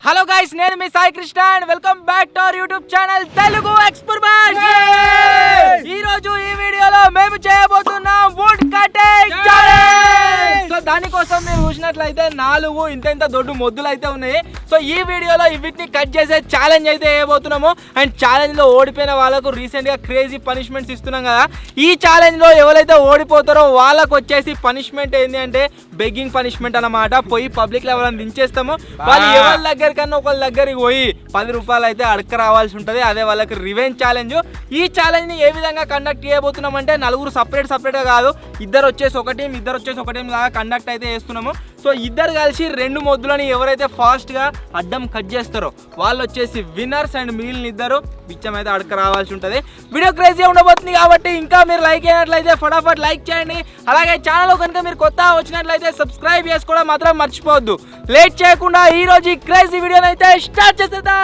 Hello guys, నేను మీ Sai Krishna and welcome back to our YouTube channel Telugu experiment. ఈ రోజు ఈ వీడియోలో మేము చేయబోతున్నాం వుడ్ కటింగ్ ఛాలెంజ్. సో దానికోసం మీరు చూసినట్లయితే 4 ఇంత దొడ్డు మొద్దులు అయితే ఉన్నాయి. సో ఈ వీడియోలో వీటిని కట్ చేసే ఛాలెంజ్ అయితే చేయబోతున్నాము. అండ్ ఛాలెంజ్ లో ఓడిపోయిన వాళ్ళకు రీసెంట్ గా క్రేజీ పనిష్మెంట్స్ ఇస్తున్నాం కదా. ఈ ఛాలెంజ్ లో ఎవరైతే ఓడిపోతారో వాళ్ళకు వచ్చేసి పనిష్మెంట్ ఏంటి అంటే బెగ్గింగ్ పనిష్మెంట్ అన్నమాట. పోయి పబ్లిక్ లో ఎవరైనా దించేస్తాము, వాళ్ళు ఎవరి దగ్గర కన్నా ఒకళ్ళ దగ్గరికి పోయి 10 రూపాయలు అయితే అడక రావాల్సి ఉంటుంది. అదే వాళ్ళకి రివెంజ్ ఛాలెంజ్. ఈ ఛాలెంజ్ ని ఏ విధంగా కండక్ట్ చేయబోతున్నాం అంటే 4 సపరేట్ గా కాదు, ఇద్దరు వచ్చేసి ఒక టీం లాగా కండక్ట్ అయితే చేస్తున్నాము. సో ఇద్దరు కలిసి 2 మొద్దులని ఎవరైతే ఫాస్ట్ గా అడ్డం కట్ చేస్తారో వాళ్ళు వచ్చేసి విన్నర్స్. అండ్ మిగిలిన ఇద్దరు బిచ్చం అయితే అడక రావాల్సి ఉంటుంది. వీడియో క్రేజీ ఉండబోతుంది కాబట్టి ఇంకా మీరు లైక్ అయినట్లయితే ఫటాఫట్ లైక్ చేయండి. అలాగే ఛానల్ కనుక మీరు కొత్త వచ్చినట్లయితే సబ్స్క్రైబ్ చేసుకోవడం మాత్రం మర్చిపోవద్దు. లేట్ చేయకుండా ఈ రోజు ఈ క్రేజీ వీడియోని అయితే స్టార్ట్ చేసేద్దాం.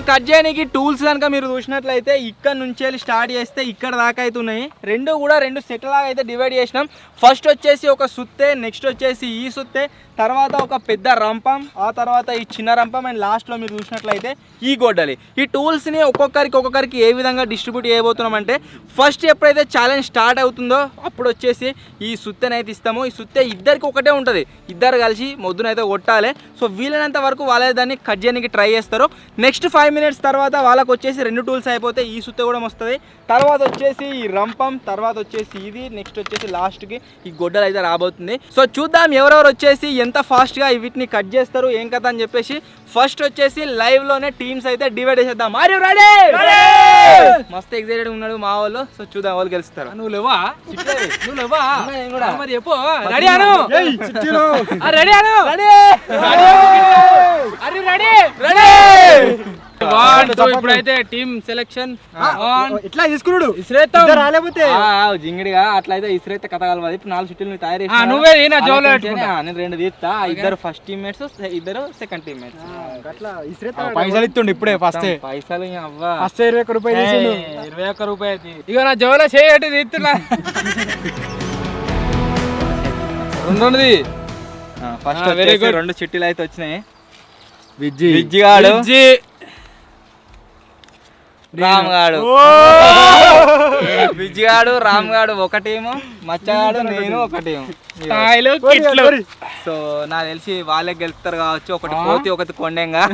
కట్ చేయడానికి టూల్స్ కనుక మీరు చూసినట్లయితే ఇక్కడ నుంచి వెళ్ళి స్టార్ట్ చేస్తే ఇక్కడ దాకా అయితే ఉన్నాయి. 2 సెట్ లాగా అయితే డివైడ్ చేసినాం. ఫస్ట్ వచ్చేసి ఒక సుత్తే, నెక్స్ట్ వచ్చేసి ఈ సుత్తే, తర్వాత ఒక పెద్ద రంపం, ఆ తర్వాత ఈ చిన్న రంపం, అండ్ లాస్ట్లో మీరు చూసినట్లయితే ఈ గొడ్డలి. ఈ టూల్స్ని ఒక్కొక్కరికి ఏ విధంగా డిస్ట్రిబ్యూట్ చేయబోతున్నాం అంటే ఫస్ట్ ఎప్పుడైతే ఛాలెంజ్ స్టార్ట్ అవుతుందో అప్పుడు వచ్చేసి ఈ సుత్తెనైతే ఇస్తాము. ఈ సుత్తె ఇద్దరికి ఒకటే ఉంటుంది, ఇద్దరు కలిసి మొద్దునైతే కొట్టాలి. సో వీలైనంత వరకు వాళ్ళే దాన్ని కట్ చేయడానికి ట్రై చేస్తారు. నెక్స్ట్ 5 minutes తర్వాత వాళ్ళకి వచ్చేసి 2 టూల్స్ అయిపోతాయి. ఈ సుత్తె కూడా వస్తుంది, తర్వాత వచ్చేసి ఈ రంపం, తర్వాత వచ్చేసి ఇది, నెక్స్ట్ వచ్చేసి లాస్ట్కి ఈ గొడ్డలు అయితే రాబోతుంది. సో చూద్దాం ఎవరెవరు వచ్చేసి ఎంత ఫాస్ట్గా వీటిని కట్ చేస్తారు ఏం కదా అని చెప్పేసి. ఫస్ట్ వచ్చేసి లైవ్లోనే టీమ్స్ అయితే డివైడ్ చేసేద్దాం. Are you ready? మస్తు ఎక్సైటెడ్ ఉన్నాడు మా వాళ్ళు. సో చూద్దాం వాళ్ళు గెలుస్తారు. నువ్వు లేవా? మరి చెప్పు. రెడీ అను. రెడీ అను. ఇప్పుడైతే టీమ్ సెలెక్షన్ ఇట్లా తీసుకున్నాడు జింగిడిగా అట్లయితే ఇసురైతే కథ కలవాలి. ఇప్పుడు 4 చుట్టూ తయారు చేసి నువ్వే జోలో నేను 2 తీస్తా. ఇద్దరు ఫస్ట్ టీమ్మేట్స్, ఇద్దరు సెకండ్ టీమ్మేట్స్. పైసలు ఇస్తుండే ఇప్పుడే ఫస్ట్ పైసలు అవ్వా. ఫస్ట్ 21 రూపాయలు 21 రూపాయలు ఇక నా జోలో చేయటి తీస్తున్నా. రెండోది ఫస్ట్ వెరీ గుడ్. 2 చిట్టీలు అయితే వచ్చినాయి. విజ్జిగాడు, రామ్గాడు. విజ్జిగాడు, రామ్గాడు ఒక టీము, మచ్చగాడు, నేను ఒక టీము. సో నాకు తెలిసి వాళ్ళే గెలుస్తారు కావచ్చు. ఒకటి పోతి ఒకటి కొండెంగా.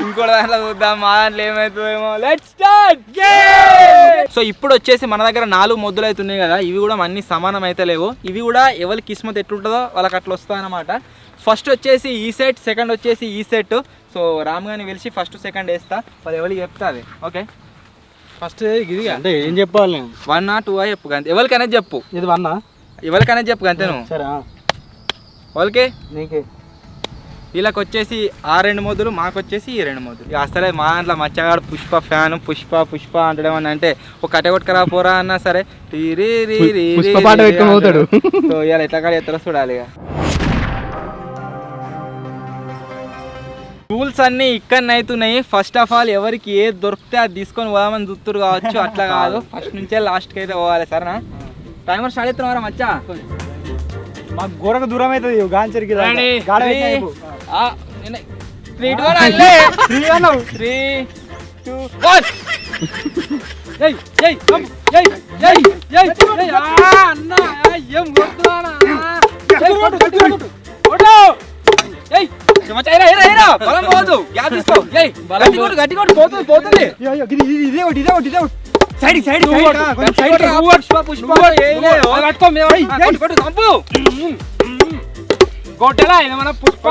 ఇంకో దాంట్లో చూద్దాం మా దాంట్లో ఏమవుతుందేమో. Let's start game. సో ఇప్పుడు వచ్చేసి మన దగ్గర 4 మొద్దులు అయితే ఉన్నాయి కదా. ఇవి కూడా అన్ని సమానం అయితే లేవు. ఇవి కూడా ఎవరి కిస్మత్ ఎట్లుంటుందో వాళ్ళకి అట్లా వస్తాయి అన్నమాట. ఫస్ట్ వచ్చేసి ఈ సెట్, సెకండ్ వచ్చేసి ఈ సెట్. సో రామ్ గారిని పిలిచి ఫస్ట్ సెకండ్ వేస్తా, వాళ్ళు ఎవరికి చెప్తా అది. ఓకే ఫస్ట్ ఇది అంటే ఏం చెప్పాలి? 1 or 2 చెప్పు అంతే. ఎవరికనేది చెప్పు. ఇది 1 ఎవరికనేది చెప్పు అంతే నువ్వు. సరే వాళ్ళకి నీకే. వీళ్ళకి వచ్చేసి ఆ 2 మొద్దులు, మాకు వచ్చేసి ఈ 2 మొద్దులు. ఇక అసలే మా దాంట్లో మచ్చగాడు పుష్ప ఫ్యాన్. పుష్ప అంటాడేమన్నా అంటే ఒక కట్టెకొట్టుకరా పోరా అన్నా సరే సో ఇవాళ ఎట్లా కాడ ఎత్తరో చూడాలి. ఇక టూల్స్ అన్నీ ఇక్కడ అవుతున్నాయి. ఫస్ట్ ఆఫ్ ఆల్ ఎవరికి ఏది దొరికితే అది తీసుకొని పోదామని చూస్తురు కావచ్చు. అట్లా కాదు, ఫస్ట్ నుంచే లాస్ట్కి అయితే పోవాలి. సరేనా? టైమర్ స్టార్ట్ చేస్తున్నారా మచ్చా? మాకు గోడకు దూరం అవుతుంది గాంచరికి. 3, 2, 1. గొడ్డలా ఏమన్నా పుష్ప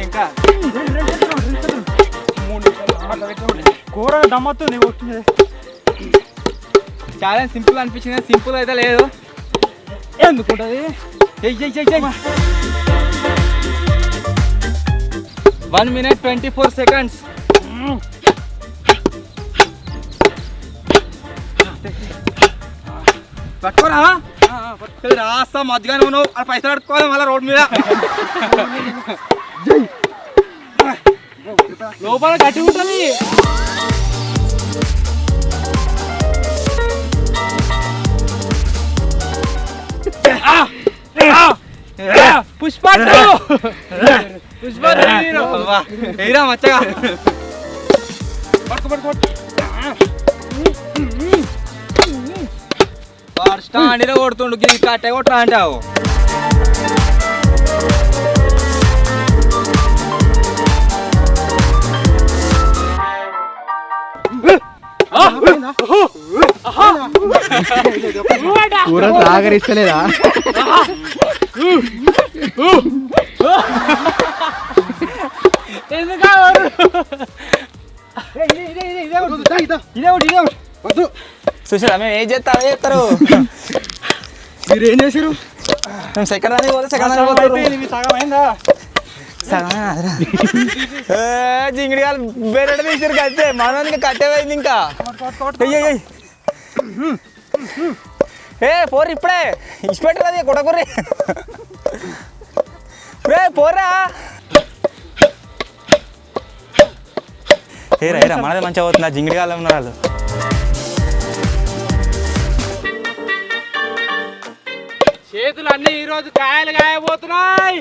ఇంకా కూర దమ్మతుంది కొట్టింది. చాలా సింపుల్ అనిపించింది, సింపుల్ అయితే లేదు. ఎందుకుంటది 1 minute 24 seconds. పట్టుకోరా రాస్తా మధ్యగానే ఉన్నావు. ఆ పైసలు పట్టుకోవాలి మళ్ళీ రోడ్ మీద. లోపల గట్టి ఉంటుంది. పుష్ప ఏరా మచ్చగా స్టాండ్ కొడుతుండు కట్టే కొట్టరా అంటావు. కూర సాగరిస్తలేదా? చూసారా మేము ఏం చేస్తాం చేస్తారు. మీరు ఏం చేశారు? మేము సెకండ్ అని పోతే సెకండ్ అని పోతారు. జింగిడి కాదు బేరెడ తీసారు కట్టే మనకి కట్టేపోయింది. ఇంకా ఏ పోరు ఇప్పుడే ఇచ్చిపెట్టరాది కొట్టకుర్రి. పోరా ఏరా ఏరా మనదే మంచిగా అవుతుంది. జింగిడి కాలం ఉన్నారు వాళ్ళు. చేతులు అన్ని ఈరోజు కాయలు కాయబోతున్నాయి.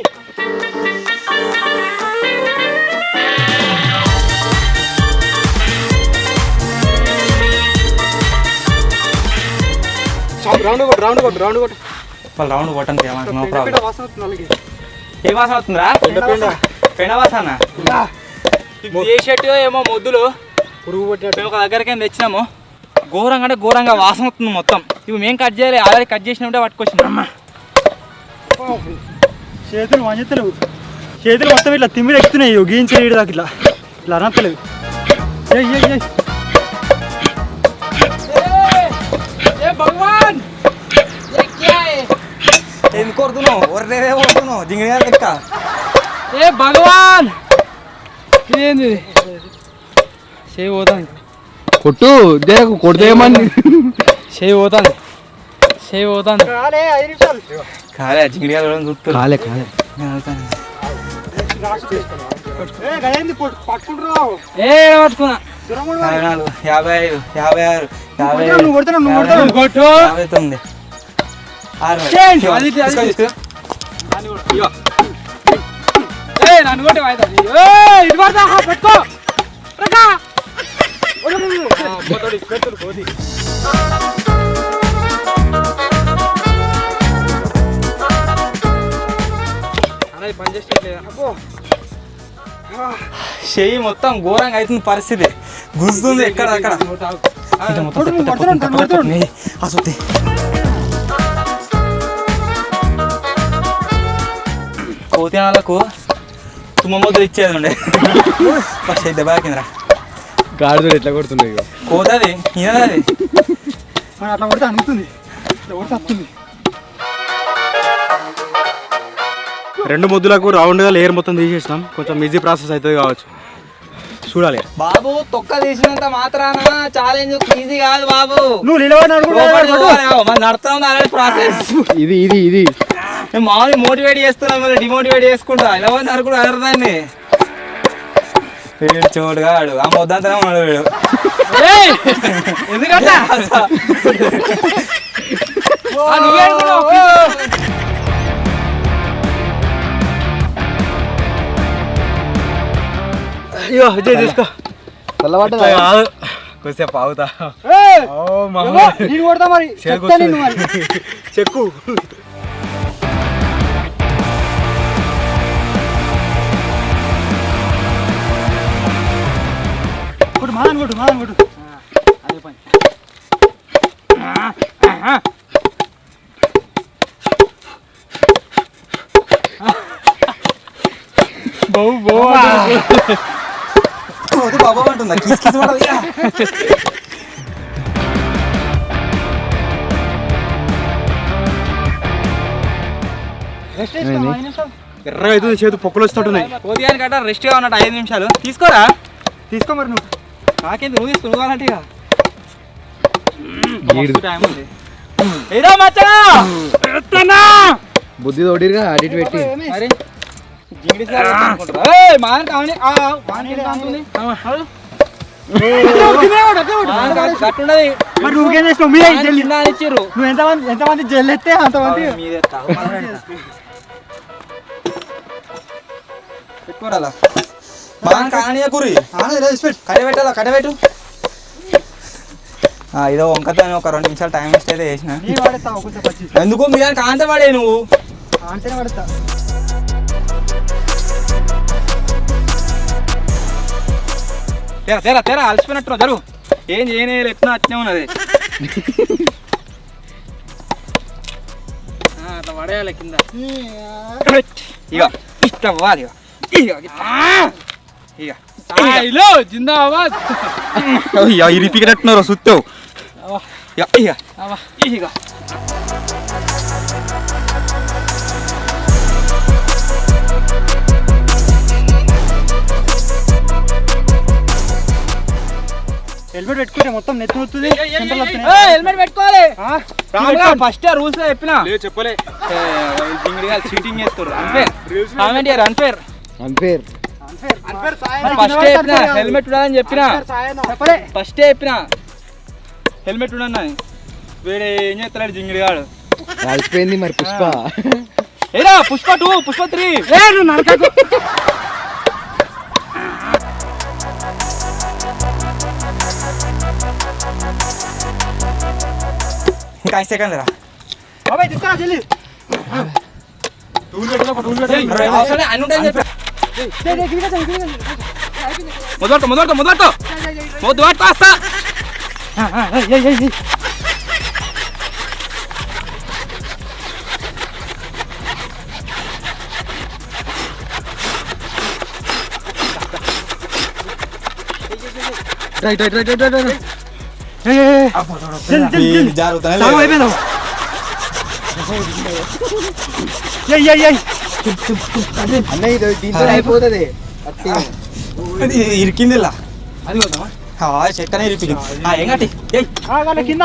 వాళ్ళు రౌండ్ కొట్టండి నో ప్రాబ్లం. ఏ వాసన అవుతుందిరా? పెండ వాసన చేసేట్టు ఏమో మొద్దులు పురుగు పట్టినట్టు ఒక దగ్గరికి తెచ్చినాము. ఘోరంగా అంటే ఘోరంగా వాసన వస్తుంది మొత్తం. ఇవి మేము కట్ చేయాలి, ఆల్రెడీ కట్ చేసినప్పుడే పట్టుకొచ్చినాం. చేతులు మంచెత్తలేవు, చేతులు మొత్తం ఇట్లా తిమ్మిడి ఎక్కుతున్నాయి. గీయించలేడు దాకా ఇట్లా ఇట్లా అనంతలేవు. భగవాన్ ఎందుకు కొడుతున్నావు? ఒరే కొడుతున్నావు జింగిడి గారు లెక్క. ఏ భగవాన్ ఏంది చేయి పోతాను. కొట్టు దేకు కొడితేమని చేయి పోతాను, చేయి పోతాను. కాలే జింగిడి గారు చూస్తారు. కాలే కాలే ఏ పట్టుకున్నా 54, 55, 56, 59, 60. నన్ను కొట్టి వాయిదా ఇటు పడతా పెట్టుకో. చెయ్యి మొత్తం ఘోరంగా అవుతుంది పరిస్థితి. గుంజుతుంది ఎక్కడ అక్కడ. అసలు కోతినాలకు తుమ్మ ముద్ర ఇచ్చేది ఉండే ఫస్ట్ అయితే బాకిందిరా. గాడిదలు ఎట్లా కొడుతున్నాయి కోతది ఈయనది అట్లా కొడితే అనుకుతుంది, ఇట్లా కొడితే వస్తుంది. 2 ముద్దులకు రౌండ్గా లేయర్ మొత్తం తీసేసినాం. కొంచెం ఈజీ ప్రాసెస్ అవుతుంది కావచ్చు, చూడాలి. బాబు తొక్క తీసినంత మాత్రాన ఛాలెంజ్ ఈజీ కాదు బాబు. నువ్వు నడుతున్నాం అలాంటి ప్రాసెస్. ఇది ఇది ఇది మామూలు మోటివేట్ చేస్తున్నాం, మళ్ళీ డిమోటివేట్ చేసుకుంటా. ఎలా ఉంది అనుకుంటా అర్థాన్ని వీడు చూడుగాడు ఆ మొద్దంతా ఉన్నాడు వీడు. ఎందుకంటే అయ్యో విజయ్ తీసుకో. కాదు కొద్దిసేపు ఆగుతా. నేను కొడతా మరి చెక్కు. అదే పని. బాబా అంటుందా కిస్ కిస్ ఎర్రగా అవుతుంది, చేతు పొక్కులు వస్తుంటున్నాయి. ఉదయానికి గట్ట రెస్ట్ గా ఉన్నట్టు 5 నిమిషాలు తీసుకోరా. తీసుకో మరి నువ్వు. నాకేంది నువ్వు తీసుకో కావాలంటే ఇక టైం ఉంది. ఏదో మచ్చగా బుద్ధి తోడిరుగా అడిట్ పెట్టి మరి జింగిడి సార్ మాన కావాలి కట్టుండది. మరి నువ్వేం చేసినావు? మీ ఇచ్చిర్రు నువ్వు ఎంతమంది జల్లెత్తే అంతమంది పెట్టుకోరాలా మాన కానీయ కూరి కట్టబెట్టాలా కట్టబెట్టు. ఇదో వంకతో ఒక 2 నిమిషాలు టైం వేస్ట్ అయితే చేసిన. ఎందుకు మీ దానికి కాంతే పడే నువ్వు తెరా తెరా తెరా అలసిపోయినట్టు జరుగు. ఏం చేయనే ఎట్లా అట్నే ఉన్నది. అట్లా పడేయాలి కింద. ఇక ఇష్టవ్వాలి ఇక జిందాబాద్. ఇరిపికినట్టున్నారు సుత్తావు. ఇక ఇక ఇక హెల్మెట్ పెట్టుకుంటే మొత్తం నెత్తి వస్తుంది. హెల్మెట్ పెట్టుకోవాలి. ఫస్ట్ రూల్స్ చెప్పినా చెప్పలే. చీటింగ్ చేస్తారు. అన్ఫేర్ అన్ఫేర్ అన్ఫేర్ ఫస్ట్ చెప్పిన హెల్మెట్ ఉండాలని చెప్పిన. ఫస్ట్ చెప్పిన హెల్మెట్ ఉండని. వీడు ఏం చేస్తాడు జింగిడి గాడు. కలిసిపోయింది మరి పుష్ప. ఏరా పుష్ప 2 పుష్ప 3 ఇంకా 5 సెకండ్ రా బాబాయ్ తీసుకురా జల్లి. మొదలుతో మొదలుతో మొదలుతో మొద్దు వాస్తా. Right right right right right. అయిపోతుంది ఇరికింది చెక్కనే ఇరిపింది. ఏం కట్టి కింద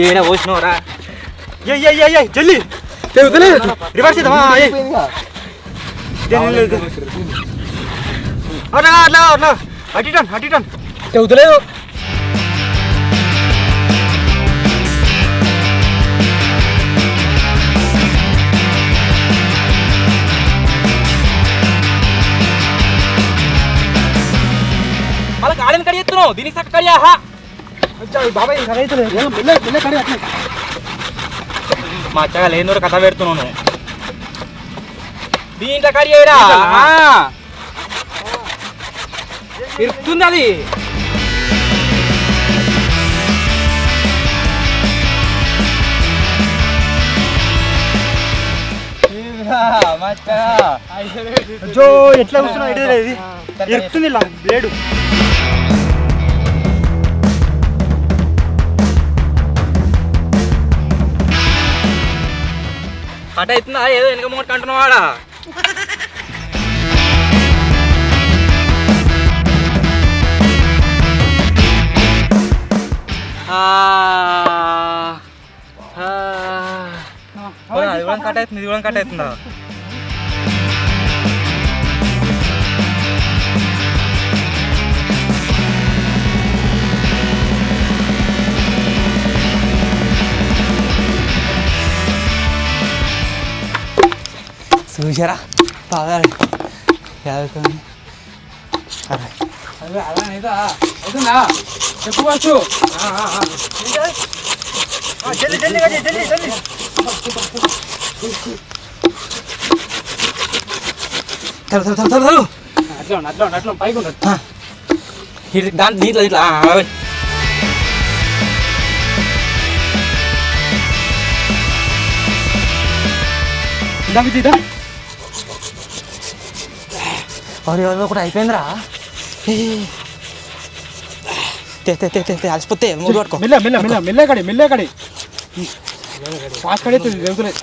ఏడా పోసినవరా జల్లి రివర్స్ అటిటన్ తెగుతలేదు. మళ్ళీ గాడిని కడి ఎత్తున్నావు. దీనికి సక్క కడియా బాబాయ్ మా అచ్చగా లేని కథ పెడుతున్నాను. దీంట్లో కడియేరా ఇరుతుంది అది. ఎట్లా కూర్చున్నా ఐడియా లేదు. ఎరుకుతుంది బ్లేడు. అట అవుతుందా ఏదో వెనక మూట అంటున్నావాడా. అది కూడా కట్ అవుతుంది, ఇది కూడా కట్ అవుతుందా. చూసారా బాగా అదే అలా అయితే అవుతుందా చెప్పుకోవచ్చు. జల్దీ జల్దీ జల్దీ జల్దీ అట్లా పైకి ఉండదు. దాని దీంట్లో ఇట్లా ఒకటి అయిపోయిందిరా. అలసిపోతే మూడు పట్టుకో. మెల్లకడి ఫాస్ట్ కడి జరుగుతుంది.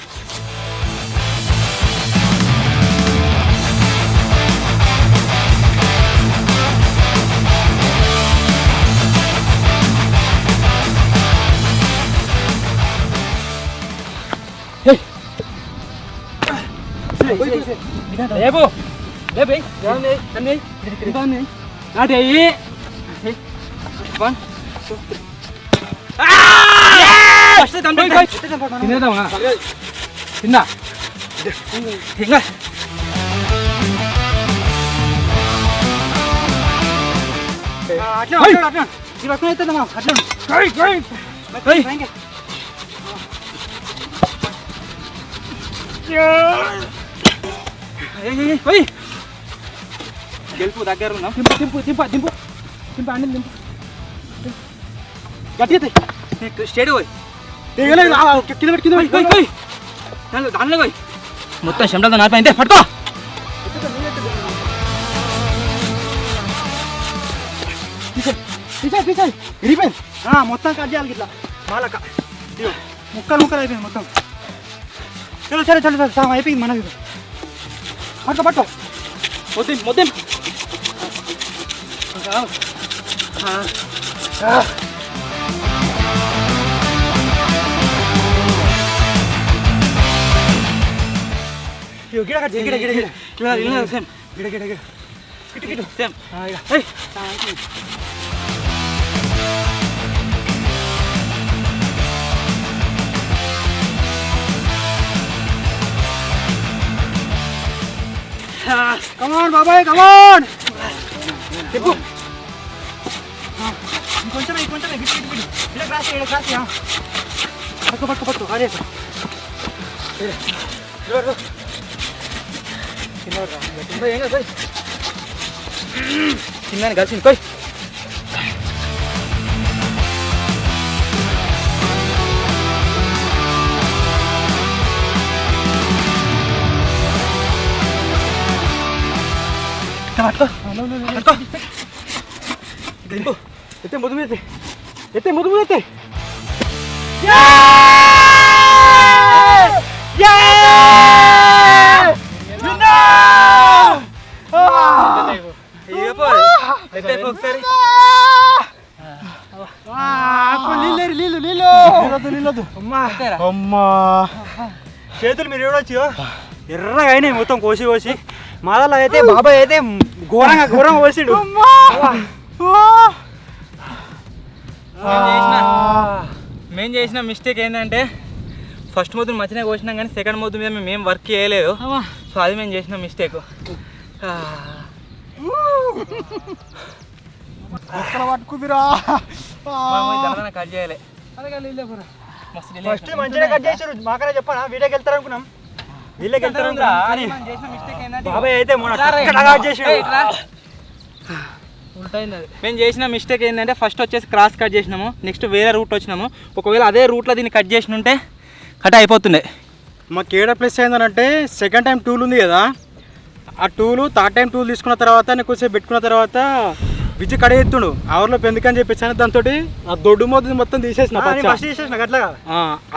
లేపు లేపు నాటి అయ్యి తినేద్దామా తిన్నా ఇంకా గెలుపు దగ్గర ఉన్నాం. దింపు అండి దింపు గట్టి స్టేడ్ పోయి దానిలో పోయి మొత్తం చెమటతో నాటిపోయింటే పట్టుకో. విరిపోయింది మొత్తం కట్ చేయాలి ఇట్లా మాలక ముక్కలు అయిపోయింది మొత్తం. సరే అయిపోయింది మనది. పట్టుకో మొత్తం గిడ కమాన్ బాబాయ్ కమాన్ చెప్పు. ఇంకొంచెం ఇలా క్రాస్ పట్టుకో ఆడేసా చిన్న కలిసింది పోయి. ఎత్తే ముద్దు మీద అమ్మా చేతులు మీరు ఎవడొచ్చు ఎర్రగా అయినాయి మొత్తం కోసి మాదలో అయితే బాబాయ్ అయితే ఘోరంగా కోసిండు. మేము చేసిన మిస్టేక్ ఏంటంటే ఫస్ట్ మొద్దు మంచిగా కోసినాం కానీ సెకండ్ మొద్దు మీద మేము వర్క్ చేయలేదు. సో అది మేము చేసిన మిస్టేక్. పట్టుకుందిరా కట్ చేయాలి. ఫస్ట్ మంచిగా కట్ చేసారు. మాకనే చెప్పానా వీడియోకి వెళ్తారు అనుకున్నాం. వీళ్ళకి వెళ్తారు బాబాయ్ అయితే మేము చేసిన మిస్టేక్ ఏంటంటే ఫస్ట్ వచ్చేసి క్రాస్ కట్ చేసినాము. నెక్స్ట్ వేరే రూట్ వచ్చినాము. ఒకవేళ అదే రూట్లో దీన్ని కట్ చేసి ఉంటే కట్ అయిపోతుండే. మాకు ఏడ ప్లస్ అయిందనంటే సెకండ్ టైం టూల్ ఉంది కదా, ఆ టూలు థర్డ్ టైం టూల్ తీసుకున్న తర్వాత నేను కొంచెంసేపు పెట్టుకున్న తర్వాత విజయ్ కడ ఎత్తుండు ఆవర్లో ఎందుకని చెప్పేసాను. దాంతో ఆ దొడ్డు మొత్తం తీసేసిన అట్లాగా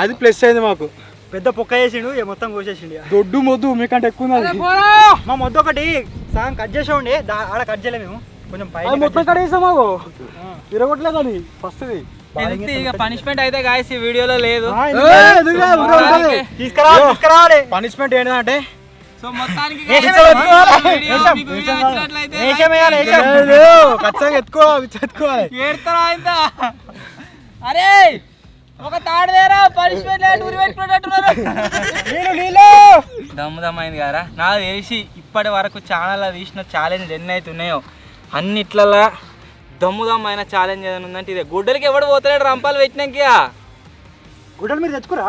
అది ప్లస్ అయింది మాకు. పెద్ద పొక్క వేసిండు మొత్తం కోసేసిండు. దొడ్డు మొద్దు మీకంటే ఎక్కువ మా మొద్దు ఒకటి సగం కట్ చేసే ఉండే ఆడ కట్ చేయలే మేము కొంచెం పై మొత్తం కట్ చేసాం. మాకు తిరగట్లేదు అది ఫస్ట్ ఇక పనిష్మెంట్ అయితే గాయస్ ఈ వీడియోలో లేదు. తీసుకురావాలి. పనిష్మెంట్ ఏంటంటే సో మొత్తానికి అరే ఒక తాడు వేరా పనిష్మెంట్ దమ్ముదమ్మైంది కదా. నాకు తెలిసి ఇప్పటి వరకు ఛానల్లో తీసిన ఛాలెంజ్ ఎన్ని అయితే ఉన్నాయో అన్నిట్లలా దమ్ముదమ్మైన ఛాలెంజ్ ఏదైనా ఉందంటే ఇదే. గుడ్డలకి ఎవడు పోతలేడు రంపాలు పెట్టినాక. గుడ్డలు మీరు తెచ్చుకురా,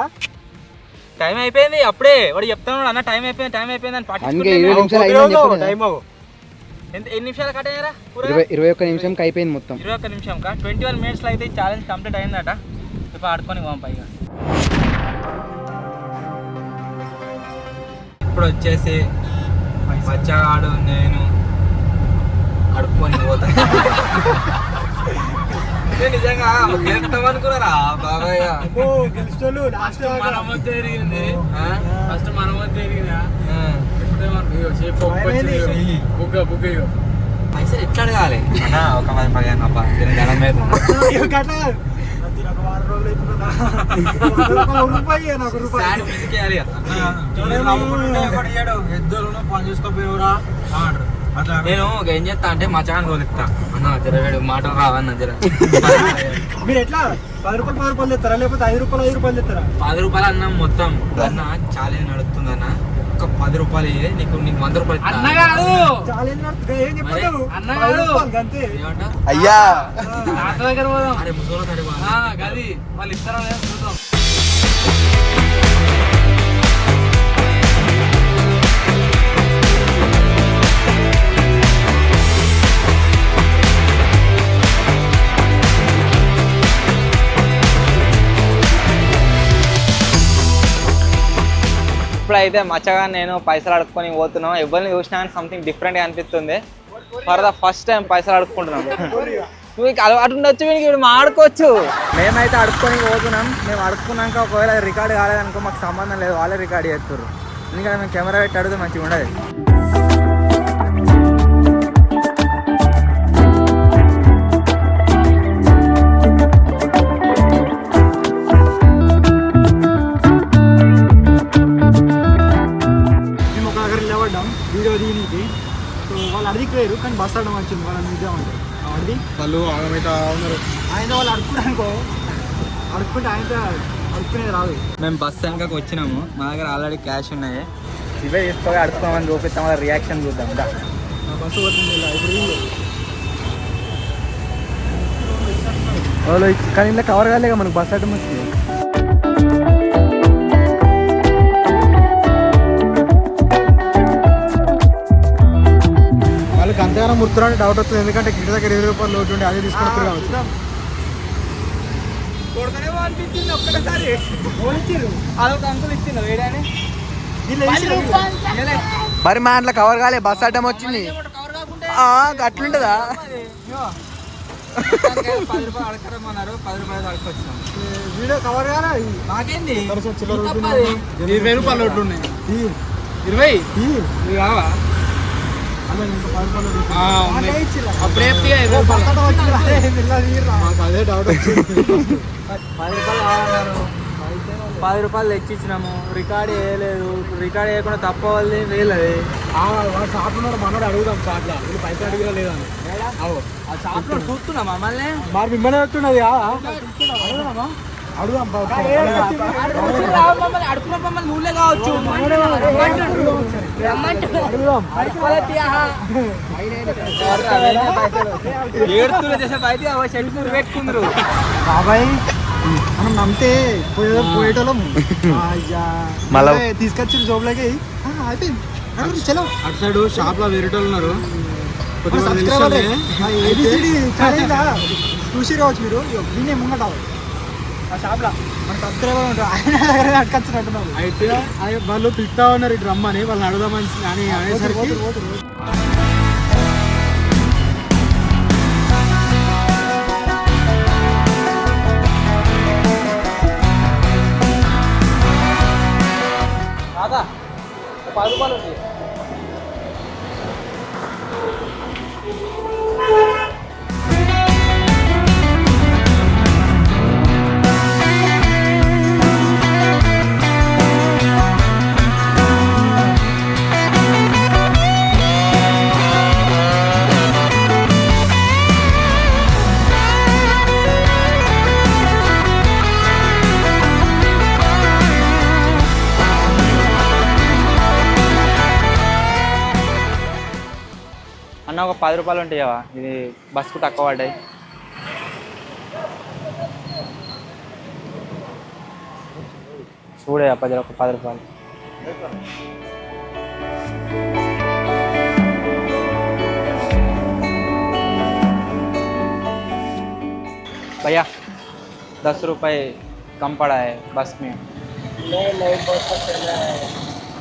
టైం అయిపోయింది అప్పుడే. వాడు చెప్తాను అన్న టైం అయిపోయింది అని ఎన్ని నిమిషాలు కట్ అయ్యారా? 21 నిమిషంకి అయిపోయింది మొత్తం. 21 నిమిషం 21 మినిట్స్లో అయితే ఈ ఛాలెంజ్ కంప్లీట్ అయిందట. ఇప్పుడు ఆడుకొని పంపైగా. ఇప్పుడు వచ్చేసి మచ్చగాడు నేను అడుక్కొని పోతా. నిజంగా గెలుస్తామనుకున్నారా బాబాయ్? ఫస్ట్ మన మధ్య పైసలు ఎట్లా అడగాలి అన్న? ఒక 10-15 అబ్బా జనం మీద నేను ఏం చేస్తా అంటే మచ్చగాని కోలిస్తా అన్న జరవేడు మాటలు రావన్న జర. మీరు ఎట్లా 10 రూపాయలు తెస్తారా లేకపోతే 5 రూపాయలు తెస్తారా? 10 రూపాయలు అన్నం మొత్తం అన్న ఛాలెంజ్ నడుస్తుంది అన్న. ఒక్క 10 రూపాయలు నీకు 100 రూపాయలు అయ్యా దగ్గర పోదాం. అరే ముసలో గది వాళ్ళు ఇస్తారా చూద్దాం. ఇప్పుడైతే మచ్చగా నేను పైసలు అడుక్కొని పోతున్నాం. ఎవరిని చూసినా కానీ సంథింగ్ డిఫరెంట్గా అనిపిస్తుంది. ఫర్ ద ఫస్ట్ టైం పైసలు అడుక్కుంటున్నాం. మీకు అలవాటు ఉండొచ్చు, మీకు ఇప్పుడు ఆడుకోవచ్చు. మేమైతే అడుక్కొని పోతున్నాం. మేము అడుక్కున్నాక ఒకవేళ రికార్డ్ కాలేదనుకో మాకు సంబంధం లేదు, వాళ్ళే రికార్డ్ చేస్తారు. ఎందుకంటే మేము కెమెరా పెట్టి అడిగితే మంచిగా ఉండదు. వీడియో దీనికి వాళ్ళు అడిగిపోయారు కానీ బస్ అడడం వచ్చింది. వాళ్ళని నిజం అంటే అడిగి వాళ్ళు ఆగమైతే ఉన్నారు. ఆయన వాళ్ళు అడుక్కున్నానుకో అడుక్కుంటే ఆయనతో అడుక్కునేది రాదు. మేము బస్ వెనకకి వచ్చినాము. మా దగ్గర ఆల్రెడీ క్యాష్ ఉన్నాయి. ఇవే తీసుకోవాలి అడుక్కోమని చూపిస్తాం. వాళ్ళ రియాక్షన్ చూద్దాం. బస్సు పోతుంది ఇప్పుడు వాళ్ళు కానీ ఇలా కవర్ కాలేక మనకు బస్ అడ్డం వచ్చింది. వాళ్ళకి అంతగానో ముర్తురాని డౌట్ వస్తుంది. ఎందుకంటే గిడి దగ్గర 20 రూపాయలు లోటు ఉండి అదే తీసుకుని కావచ్చు. అనిపించింది ఒక్కసారి అదొక అంకులు ఇచ్చింది వేడాని. మరి మా ఇంట్లో కవర్ కాలే బస్ అడ్డం వచ్చింది. అట్లుంటదా? 10 రూపాయలు అడగరమ్మన్నారు. 10 రూపాయలు అడగొచ్చాం. వీడియో కవర్ కాదా? నాకేంది 20 రూపాయలు లోట్లు ఉన్నాయి. 20 ఇవి కావా? అప్పుడే అదే డౌట్ వచ్చింది. 10 రూపాయలు కావాలన్నారు. 10 రూపాయలు తెచ్చిచ్చినాము. రికార్డ్ వేయలేదు. రికార్డ్ వేయకుండా తప్ప వాళ్ళది వేయలేదు. వాడు షాప్ ఉన్నాడు, మనోడు అడుగుదాం షాప్ లో వీళ్ళు పైసలు అడిగినా లేదని. ఆ షాప్ లో చూస్తున్నా మమ్మల్ని. మరి మిమ్మల్ని వస్తున్నది అడుగుదాం. అడుగున్న మమ్మల్ని నువ్వులే కావచ్చు. ఏడుతున్నా చేసే బయట షెల్ఫ్ పెట్టుకుందరు. బాబాయ్ మనం నమ్మితే పోయేటోళ్ళం తీసుకొచ్చి జోబులకి అయిపోయింది. చలో అటు సైడ్ షాప్ లో వేరేటోళ్ళు ఉన్నారు. చూసి రావచ్చు మీరు. దీన్నే ముంగట ఆ షాప్ లో మన సబ్స్క్రైబర్ ఉంటారు. ఆయన దగ్గర అట్టుకొచ్చినట్టున్నారు. అయితే వాళ్ళు పిలుస్తా ఉన్నారు ఇటు రమ్మని. వాళ్ళని అడుగుదామని అని అనేసరికి కాదా 10 రూపాయలు ఉంది. అన్న ఒక 10 రూపాయలు ఉంటాయవా, ఇది బస్కు తక్కువ పడ్డాయి. చూడే ఒక 10 రూపాయలు. भैया 10 रुपये कम पड़ा है बस में. नहीं बहुत सब चल रहा है,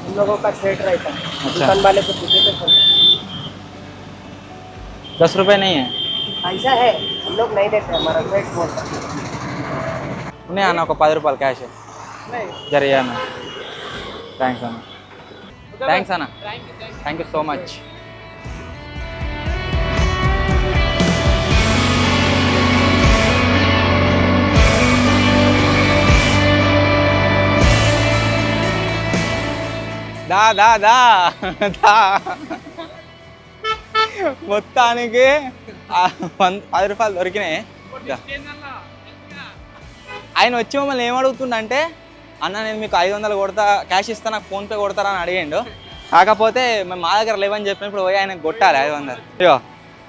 हम लोगों का सेट रहता है. अच्छा. दुकान वाले को पूछे तो 10 रुपये नहीं है. ऐसा है, हम लोग नहीं देते, हमारा सेट बोलता है. नहीं आना को 10 रुपये कैश है नहीं जरिए आना. थैंक्स अना. थैंक्स अना. Thank you so much. దా దా దా దా మొత్తానికి 10 రూపాయలు దొరికినాయి. ఆయన వచ్చి మమ్మల్ని ఏమడుగుతుండంటే, అన్న నేను మీకు 500 కొడతా, క్యాష్ ఇస్తా, నాకు ఫోన్పే కొడతారా అని అడిగిండు. కాకపోతే మేము మా దగ్గర లేవని చెప్పినప్పుడు పోయి ఆయన కొట్టాలి 500. ఇగో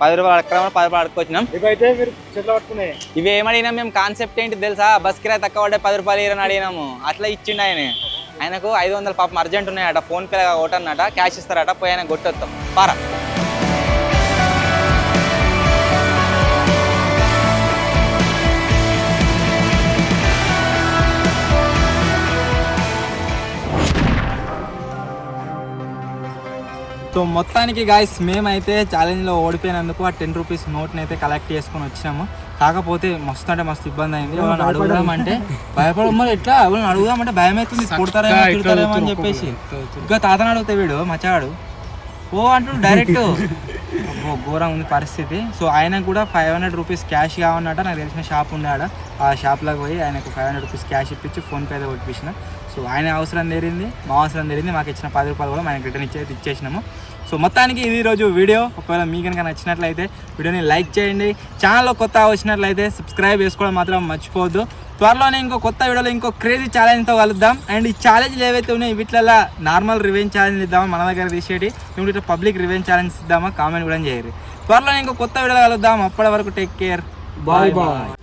10 రూపాయలు అక్కడ 10 రూపాయలు అడుక్కొచ్చినాం. ఇవైతే మీరు చేతిలో పట్టుకునే ఇవి ఏమడిగినాం మేము, కాన్సెప్ట్ ఏంటి తెలుసా, బస్ కిరాయి తక్కువ పడ్డే 10 రూపాయలు ఇరని అడిగినాము. అట్లా ఇచ్చిండు ఆయన. ఆయనకు 500 పాపం అర్జెంట్ ఉన్నాయట, ఫోన్పే కొట్టన్నట, క్యాష్ ఇస్తారట, పోయి ఆయన కొట్టొస్తాం పారా. సో మొత్తానికి గాయస్ మేమైతే ఛాలెంజ్లో ఓడిపోయినందుకు ఆ 10 రూపీస్ నోట్ని అయితే కలెక్ట్ చేసుకొని వచ్చినాము. కాకపోతే మస్తు అంటే మస్తు ఇబ్బంది అయింది. ఎవరైనా అడుగుదామంటే భయపడ ఎట్లా ఎవరైనా అడుగుదామంటే భయం అవుతుంది, కొడతారేమో తిడతారేమో అని చెప్పేసి. ఇంకా తాతను అడిగితే వీడు మచ్చాడు ఓ అంటూ డైరెక్ట్ ఘోరం ఉంది పరిస్థితి. సో ఆయనకు కూడా 500 రూపీస్ క్యాష్ కావన్నట. నాకు తెలిసిన షాప్ ఉన్నాడు, ఆ షాప్లోకి పోయి ఆయనకు 500 రూపీస్ క్యాష్ ఇప్పించి ఫోన్పే అయితే కొట్టించిన. సో ఆయన అవసరం తీరింది, మా అవసరం తీరింది. మాకు ఇచ్చిన 10 రూపాయలు కూడా ఆయనకు రిటర్న్ ఇచ్చేసినాము. సో మొత్తానికి ఇది ఈరోజు వీడియో. ఒకవేళ మీకు కనుక నచ్చినట్లయితే వీడియోని లైక్ చేయండి. ఛానల్లో కొత్త వచ్చినట్లయితే సబ్స్క్రైబ్ చేసుకోవడం మాత్రం మర్చిపోవద్దు. త్వరలోనే ఇంకో కొత్త వీడియోలో ఇంకో క్రేజీ ఛాలెంజ్తో కలుద్దాం. అండ్ ఈ ఛాలెంజ్లు ఏవైతే ఉన్నాయో వీటిలో నార్మల్ రివెంజ్ ఛాలెంజ్ ఇద్దామా, మన దగ్గర తీసేటి ఇట్లా పబ్లిక్ రివెంజ్ ఛాలెంజ్ ఇద్దామా, కామెంట్ కూడా చేయరు. త్వరలోనే ఇంకో కొత్త వీడియోలో కలుద్దాం. అప్పటి వరకు టేక్ కేర్, బాయ్ బాయ్.